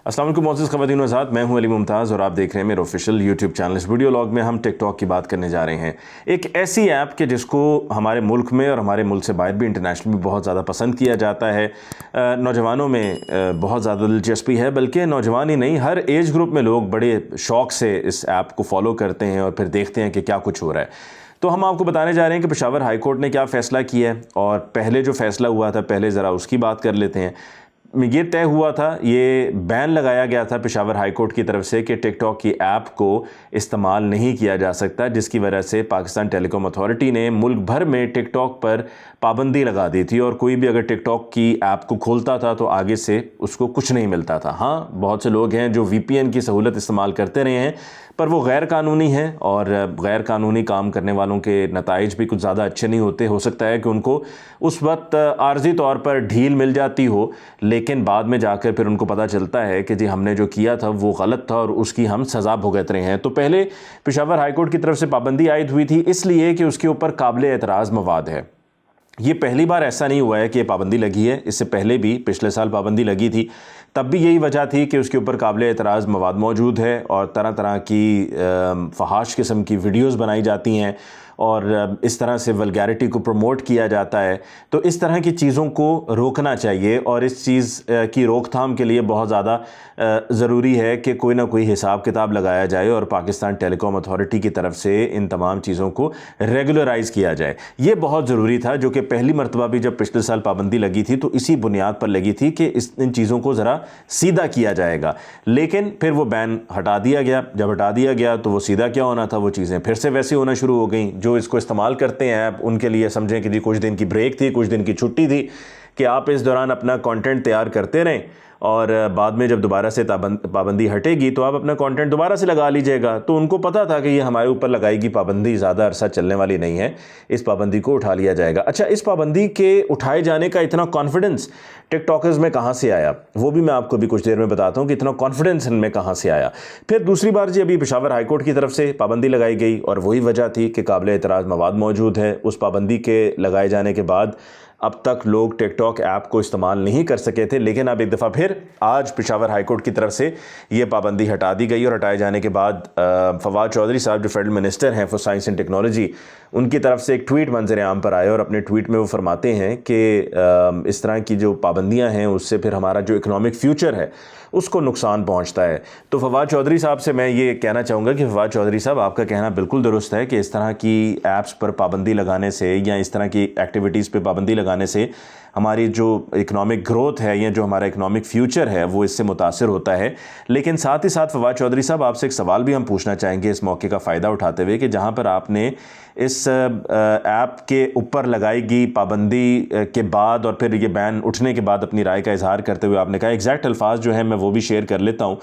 अस्सलाम वालेकुम मोअज़्ज़िज़ ख़वातीन व हज़रात, मैं हूं अली मुमताज़ और आप देख रहे हैं मेरे ऑफिशियल यूट्यूब चैनल। इस वीडियो लॉग में हम टिकटॉक की बात करने जा रहे हैं। एक ऐसी ऐप के जिसको हमारे मुल्क में और हमारे मुल्क से बाहर भी इंटरनेशनल में बहुत ज़्यादा पसंद किया जाता है। नौजवानों में बहुत ज़्यादा दिलचस्पी है, बल्कि नौजवान ही नहीं, हर एज ग्रुप में लोग बड़े शौक़ से इस ऐप को फॉलो करते हैं और फिर देखते हैं कि क्या कुछ हो रहा है। तो हम आपको बताने जा रहे हैं कि पेशावर हाई कोर्ट ने क्या फ़ैसला किया है, और पहले जो फ़ैसला हुआ था पहले ज़रा उसकी बात कर लेते हैं। ये तय हुआ था, ये बैन लगाया गया था पेशावर हाई कोर्ट की तरफ से कि टिकटॉक की ऐप को इस्तेमाल नहीं किया जा सकता, जिसकी वजह से पाकिस्तान टेलीकॉम अथॉरिटी ने मुल्क भर में टिकटॉक पर पाबंदी लगा दी थी और कोई भी अगर टिकटॉक की ऐप को खोलता था तो आगे से उसको कुछ नहीं मिलता था। हाँ, बहुत से लोग हैं जो VPN की सहूलत इस्तेमाल करते रहे हैं, पर वो गैर कानूनी है और गैर कानूनी काम करने वालों के नताइज भी कुछ ज़्यादा अच्छे नहीं होते। हो सकता है कि उनको उस वक्त आर्जी तौर पर ढील मिल जाती हो, लेकिन बाद में जाकर फिर उनको पता चलता है कि जी हमने जो किया था वो गलत था और उसकी हम सज़ा भुगत रहे हैं। तो पहले पेशावर हाई कोर्ट की तरफ से पाबंदी आयद हुई थी, इसलिए कि उसके ऊपर काबिल एतराज़ मवाद है। ये पहली बार ऐसा नहीं हुआ है कि ये पाबंदी लगी है, इससे पहले भी पिछले साल पाबंदी लगी थी, तब भी यही वजह थी कि उसके ऊपर काबिल एतराज़ मवाद मौजूद है और तरह तरह की फहाश किस्म की वीडियोस बनाई जाती हैं और इस तरह से वल्गैरिटी को प्रमोट किया जाता है। तो इस तरह की चीज़ों को रोकना चाहिए और इस चीज़ की रोकथाम के लिए बहुत ज़्यादा ज़रूरी है कि कोई ना कोई हिसाब किताब लगाया जाए और पाकिस्तान टेलीकॉम अथॉरिटी की तरफ से इन तमाम चीज़ों को रेगुलराइज़ किया जाए। ये बहुत ज़रूरी था, जो कि पहली मरतबा भी जब पिछले साल पाबंदी लगी थी तो इसी बुनियाद पर लगी थी कि इन चीज़ों को ज़रा सीधा किया जाएगा, लेकिन फिर वो बैन हटा दिया गया। जब हटा दिया गया तो वो सीधा क्या होना था, वो चीज़ें फिर से वैसी होना शुरू हो गई। जो इसको इस्तेमाल करते हैं ऐप, उनके लिए समझें कि जी कुछ दिन की ब्रेक थी, कुछ दिन की छुट्टी थी कि आप इस दौरान अपना कंटेंट तैयार करते रहें और बाद में जब दोबारा से पाबंदी हटेगी तो आप अपना कंटेंट दोबारा से लगा लीजिएगा। तो उनको पता था कि ये हमारे ऊपर लगाएगी पाबंदी, ज़्यादा अरसा चलने वाली नहीं है, इस पाबंदी को उठा लिया जाएगा। अच्छा, इस पाबंदी के उठाए जाने का इतना कॉन्फिडेंस टिकटॉकर्स में कहाँ से आया, वो भी मैं आपको भी कुछ देर में बताता हूँ कि इतना कॉन्फिडेंस इनमें कहाँ से आया। फिर दूसरी बार जी अभी पेशावर हाई कोर्ट की तरफ से पाबंदी लगाई गई और वही वजह थी कि काबिल एतराज़ मवाद मौजूद है। उस पाबंदी के लगाए जाने के बाद अब तक लोग टिकटॉक ऐप को इस्तेमाल नहीं कर सके थे, लेकिन अब एक दफ़ा फिर आज पेशावर हाई कोर्ट की तरफ से ये पाबंदी हटा दी गई और हटाए जाने के बाद फवाद चौधरी साहब जो फेडरल मिनिस्टर हैं फॉर साइंस एंड टेक्नोलॉजी, उनकी तरफ से एक ट्वीट मंजर आम पर आए और अपने ट्वीट में वो फरमाते हैं कि इस तरह की जो पाबंदियां हैं उससे फिर हमारा जो इकनॉमिक फ्यूचर है उसको नुकसान पहुंचता है। तो फवाद चौधरी साहब से मैं ये कहना चाहूँगा कि फवाद चौधरी साहब, आपका कहना बिल्कुल दुरुस्त है कि इस तरह की ऐप्स पर पाबंदी लगाने से या इस तरह की एक्टिविटीज़ पर पाबंदी लगाने से हमारी जो इकनॉमिक ग्रोथ है या जो हमारा इकनॉमिक फ्यूचर है वो इससे मुतासिर होता है। लेकिन साथ ही साथ फवाद चौधरी साहब, आपसे एक सवाल भी हम पूछना चाहेंगे इस मौके का फ़ायदा उठाते हुए कि जहाँ पर आपने इस ऐप के ऊपर लगाएगी पाबंदी के बाद और फिर ये बैन उठने के बाद अपनी राय का इजहार करते हुए आपने कहा, एग्जैक्ट अल्फाज जो है मैं वो भी शेयर कर लेता हूँ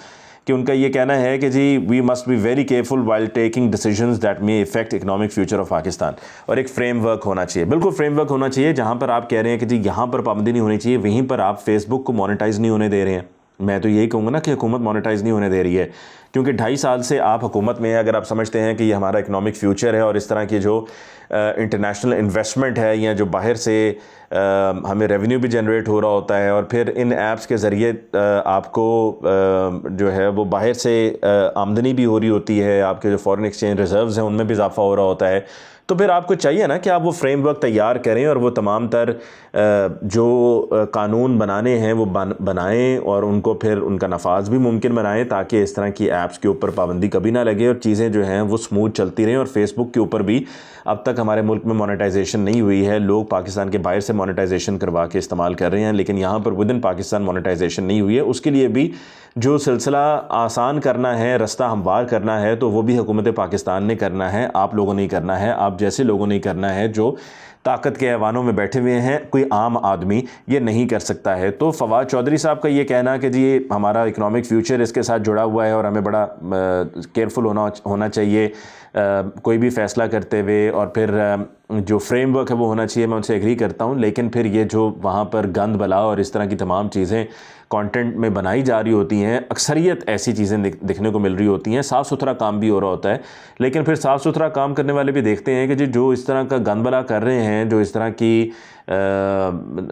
कि उनका ये कहना है कि जी we must be very careful while taking decisions that may effect economic future of Pakistan. और एक फ्रेमवर्क होना चाहिए, बिल्कुल फ्रेमवर्क होना चाहिए, जहाँ पर आप कह रहे हैं कि जी यहाँ पर पाबंदी नहीं होनी चाहिए, वहीं पर आप फेसबुक को मोनेटाइज नहीं होने दे रहे हैं। मैं तो यही कहूँगा ना कि हुकूमत मोनेटाइज नहीं होने दे रही है, क्योंकि 2.5 साल से आप हुकूमत में हैं। अगर आप समझते हैं कि ये हमारा इकनॉमिक फ्यूचर है और इस तरह की जो इंटरनेशनल इन्वेस्टमेंट है या जो बाहर से हमें रेवेन्यू भी जनरेट हो रहा होता है और फिर इन ऐप्स के ज़रिए आपको जो है वो बाहर से आमदनी भी हो रही होती है, आपके जो फॉरेन एक्सचेंज रिजर्व्स हैं उनमें भी इजाफा हो रहा होता है, तो फिर आपको चाहिए ना कि आप वो फ्रेमवर्क तैयार करें और वो तमाम तर जो कानून बनाने हैं वो बनाएं और उनको फिर उनका नफाज भी मुमकिन बनाएं, ताकि इस तरह की ऐप्स के ऊपर पाबंदी कभी ना लगे और चीज़ें जो हैं वो स्मूथ चलती रहें। और फेसबुक के ऊपर भी अब तक हमारे मुल्क में मोनेटाइजेशन नहीं हुई है, लोग पाकिस्तान के बाहर से मोनेटाइजेशन करवा के इस्तेमाल कर रहे हैं, लेकिन यहाँ पर विद इन पाकिस्तान मोनेटाइजेशन नहीं हुई है। उसके लिए भी जो सिलसिला आसान करना है, रास्ता हमवार करना है, तो वो भी हुकूमत पाकिस्तान ने करना है, आप लोगों ने करना है, आप जैसे लोगों ने करना है जो ताकत के ऐवानों में बैठे हुए हैं। कोई आम आदमी ये नहीं कर सकता है। तो फवाद चौधरी साहब का ये कहना कि जी हमारा इकनॉमिक फ्यूचर इसके साथ जुड़ा हुआ है और हमें बड़ा केयरफुल होना चाहिए कोई भी फ़ैसला करते हुए, और फिर जो फ्रेमवर्क है वो होना चाहिए, मैं उनसे एग्री करता हूँ। लेकिन फिर ये जो वहाँ पर गंद बला और इस तरह की तमाम चीज़ें कंटेंट में बनाई जा रही होती हैं, अक्सरियत ऐसी चीज़ें दिखने को मिल रही होती हैं। साफ़ सुथरा काम भी हो रहा होता है, लेकिन फिर साफ़ सुथरा काम करने वाले भी देखते हैं कि जो इस तरह का गंद बला कर रहे हैं, जो इस तरह की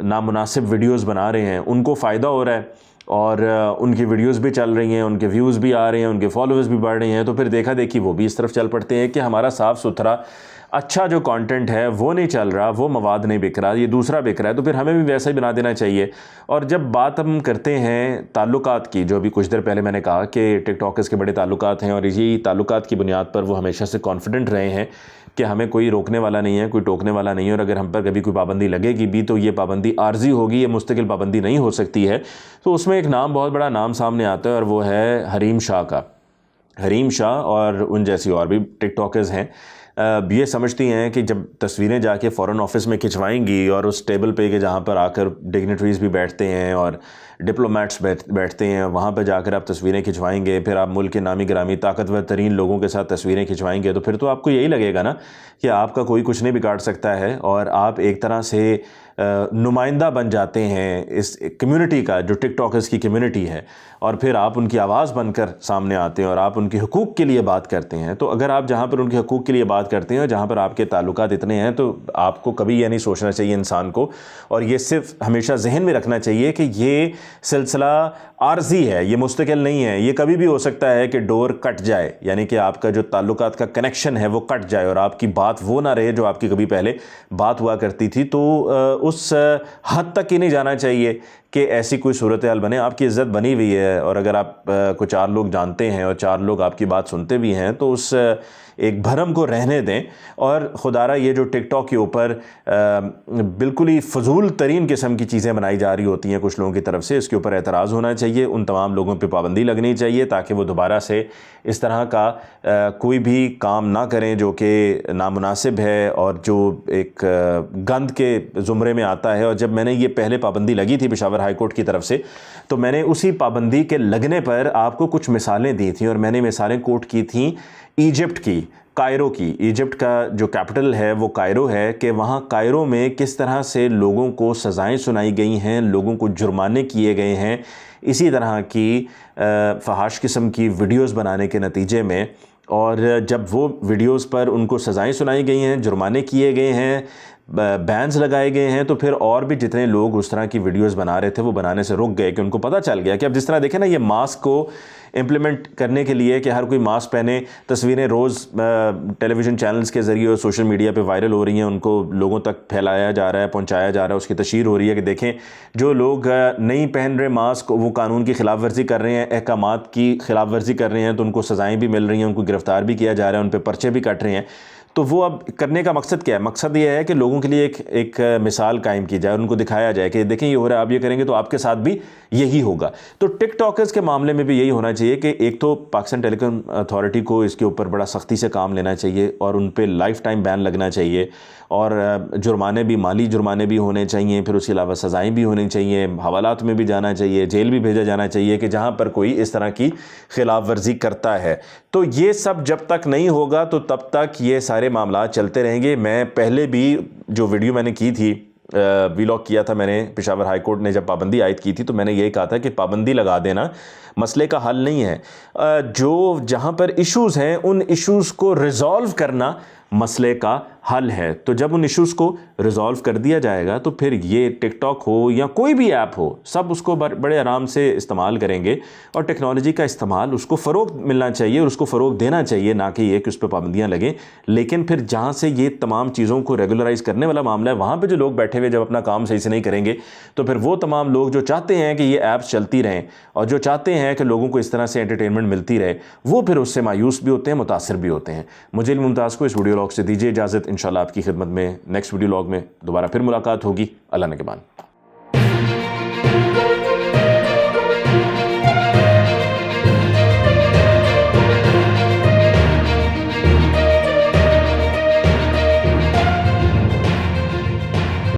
नामुनासिब वीडियोस बना रहे हैं, उनको फ़ायदा हो रहा है और उनकी वीडियोस भी चल रही हैं, उनके व्यूज़ भी आ रहे हैं, उनके फॉलोअर्स भी बढ़ रहे हैं, तो फिर देखा देखी वो भी इस तरफ चल पड़ते हैं कि हमारा साफ़ सुथरा अच्छा जो कंटेंट है वो नहीं चल रहा, वो मवाद नहीं बिक रहा, ये दूसरा बिक रहा है, तो फिर हमें भी वैसा ही बना देना चाहिए। और जब बात हम करते हैं ताल्लुकात की, जो भी कुछ देर पहले मैंने कहा कि टिकटॉकर्स के बड़े ताल्लुकात हैं और यही ताल्लुकात की बुनियाद पर वो हमेशा से कॉन्फिडेंट रहे हैं कि हमें कोई रोकने वाला नहीं है, कोई टोकने वाला नहीं है, और अगर हम पर कभी कोई पाबंदी लगेगी भी तो ये पाबंदी आर्जी होगी, ये मुस्तकिल पाबंदी नहीं हो सकती है। तो उसमें एक नाम, बहुत बड़ा नाम सामने आता है और वो है हरीम शाह का। हरीम शाह और उन जैसी और भी टिकटॉकर्स हैं, ये समझती हैं कि जब तस्वीरें जाके फ़ॉरेन ऑफिस में खिंचवाएंगी और उस टेबल पे के जहाँ पर आकर डिग्नेटरीज़ भी बैठते हैं और डिप्लोमेट्स बैठते हैं, वहाँ पर जाकर आप तस्वीरें खिंचवाएंगे, फिर आप मुल्क के नामी गिरामी ताकतवर तरीन लोगों के साथ तस्वीरें खिंचवाएंगे, तो फिर तो आपको यही लगेगा ना कि आपका कोई कुछ नहीं बिगाड़ सकता है और आप एक तरह से नुमाइंदा बन जाते हैं इस कम्युनिटी का, जो टिकटॉकर्स की कम्युनिटी है, और फिर आप उनकी आवाज़ बनकर सामने आते हैं और आप उनके हुकूक़ के लिए बात करते हैं। तो अगर आप जहाँ पर उनके हुकूक़ के लिए बात करते हैं, जहाँ पर आपके ताल्लुकात इतने हैं, तो आपको कभी यह नहीं सोचना चाहिए इंसान को, और ये सिर्फ हमेशा जहन में रखना चाहिए कि ये सिलसिला आर्जी है, ये मुस्तकिल नहीं है। ये कभी भी हो सकता है कि डोर कट जाए, यानी कि आपका जो ताल्लुकात का कनेक्शन है वो कट जाए और आपकी बात वो ना रहे जो आपकी कभी पहले बात हुआ करती थी। तो उस हद तक ही नहीं जाना चाहिए कि ऐसी कोई सूरत हाल बने। आपकी इज़्ज़त बनी हुई है और अगर आप को 4 लोग जानते हैं और 4 लोग आपकी बात सुनते भी हैं, तो उस एक भरम को रहने दें। और खुदारा ये जो टिकटॉक के ऊपर बिल्कुल ही फजूल तरीन किस्म की चीज़ें बनाई जा रही होती हैं कुछ लोगों की तरफ से, इसके ऊपर एतराज़ होना चाहिए, उन तमाम लोगों पे पाबंदी लगनी चाहिए ताकि वो दोबारा से इस तरह का कोई भी काम ना करें जो कि नामुनासिब है और जो एक गंद के ज़ुमरे में आता है। और जब मैंने ये पहले पाबंदी लगी थी पेशावर हाई कोर्ट की तरफ से, तो मैंने उसी पाबंदी के लगने पर आपको कुछ मिसालें दी थी और मैंने मिसालें कोट की थी इजिप्ट की, कायरो की। इजिप्ट का जो कैपिटल है वो कायरो है, कि वहाँ कायरो में किस तरह से लोगों को सज़ाएं सुनाई गई हैं, लोगों को जुर्माने किए गए हैं इसी तरह की फहाश किस्म की वीडियोस बनाने के नतीजे में। और जब वो वीडियोस पर उनको सज़ाएं सुनाई गई हैं, जुर्माने किए गए हैं, बैन्स लगाए गए हैं, तो फिर और भी जितने लोग उस तरह की वीडियोस बना रहे थे वो बनाने से रुक गए, कि उनको पता चल गया कि अब जिस तरह देखें ना, ये मास्क को इम्प्लीमेंट करने के लिए कि हर कोई मास्क पहने, तस्वीरें रोज़ टेलीविज़न चैनल्स के ज़रिए और सोशल मीडिया पे वायरल हो रही हैं, उनको लोगों तक फैलाया जा रहा है, पहुंचाया जा रहा है, उसकी तशहीर हो रही है कि देखें जो लोग नहीं पहन रहे मास्क वो कानून की खिलाफ वर्जी कर रहे हैं, अहकामात की खिलाफ वर्जी कर रहे हैं, तो उनको सज़ाएँ भी मिल रही हैं, उनको गिरफ़्तार भी किया जा रहा है, उन पर पर्चे भी कट रहे हैं। तो वो अब करने का मकसद क्या है? मकसद ये है कि लोगों के लिए एक मिसाल कायम की जाए, उनको दिखाया जाए कि देखें ये हो रहा है, आप ये करेंगे तो आपके साथ भी यही होगा। तो टिकटॉकर्स के मामले में भी यही होना चाहिए कि एक तो पाकिस्तान टेलीकॉम अथॉरिटी को इसके ऊपर बड़ा सख्ती से काम लेना चाहिए और उन पर लाइफ टाइम बैन लगना चाहिए, और जुर्माने भी, माली जुर्माने भी होने चाहिए, फिर उसके अलावा सज़ाएँ भी होनी चाहिए, हवालात में भी जाना चाहिए, जेल भी भेजा जाना चाहिए कि जहाँ पर कोई इस तरह की खिलाफ वर्जी करता है। तो ये सब जब तक नहीं होगा तो तब तक ये सारे मामला चलते रहेंगे। मैं पहले भी जो वीडियो मैंने की थी, व्लॉग किया था मैंने, पेशावर हाई कोर्ट ने जब पाबंदी आयद की थी तो मैंने यही कहा था कि पाबंदी लगा देना मसले का हल नहीं है, जो जहाँ पर इश्यूज़ हैं उन इश्यूज़ को रिज़ॉल्व करना मसले का हल है। तो जब उन इश्यूज़ को रिज़ॉल्व कर दिया जाएगा तो फिर ये टिकटॉक हो या कोई भी ऐप हो, सब उसको बड़े आराम से इस्तेमाल करेंगे और टेक्नोलॉजी का इस्तेमाल, उसको फ़रोग़ मिलना चाहिए और उसको फ़रोग़ देना चाहिए, ना कि ये कि उस पर पाबंदियाँ लगें। लेकिन फिर जहाँ से ये तमाम चीज़ों को रेगुलराइज़ करने वाला मामला है, वहाँ पर जो लोग बैठे हुए जब अपना काम सही से नहीं करेंगे, तो फिर वो तमाम लोग जो चाहते हैं कि ये ऐप्स चलती रहें और जो चाहते हैं कि लोगों को इस तरह से एंटरटेनमेंट मिलती रहे, वो फिर उससे मायूस भी होते हैं, मुतासिर भी होते हैं। मुझे मुमताज़ को इस वीडियो लॉग से दीजिए इजाज़त। इंशाल्लाह आपकी खिदमत में नेक्स्ट वीडियो लॉग में दोबारा फिर मुलाकात होगी। अल्लाह ने के बाद।